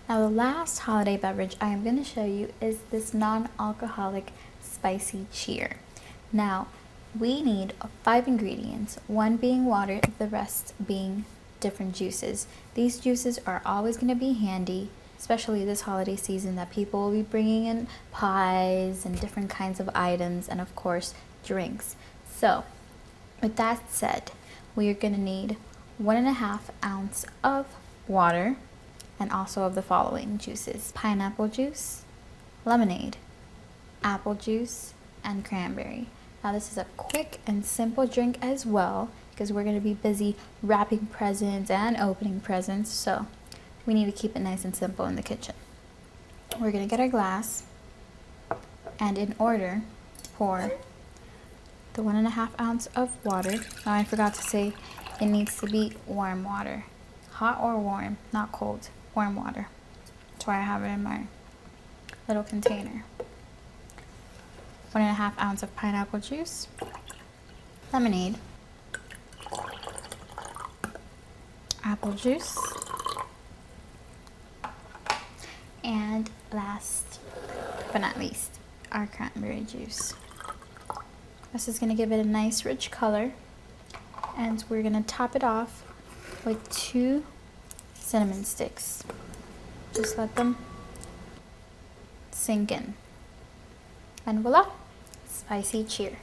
Now the last holiday beverage I am going to show you is this non-alcoholic spicy cheer. Now we need 5 ingredients, 1 being water, the rest being different juices. These juices are always going to be handy, especially this holiday season, that people will be bringing in pies and different kinds of items, and of course drinks. So with that said, we are going to need 1.5 ounce of water, and also of the following juices: pineapple juice, lemonade, apple juice, and cranberry. Now this is a quick and simple drink as well, because we're going to be busy wrapping presents and opening presents, so we need to keep it nice and simple in the kitchen. We're going to get our glass, and in order, pour the 1.5 ounce of water. Now I forgot to say, it needs to be warm water. Hot or warm, not cold. Warm water. That's why I have it in my little container. 1.5 ounce of pineapple juice, lemonade, apple juice, and last but not least, our cranberry juice. This is going to give it a nice rich color, and we're going to top it off with 2 cinnamon sticks. Just let them sink in. And voila, spicy cheer.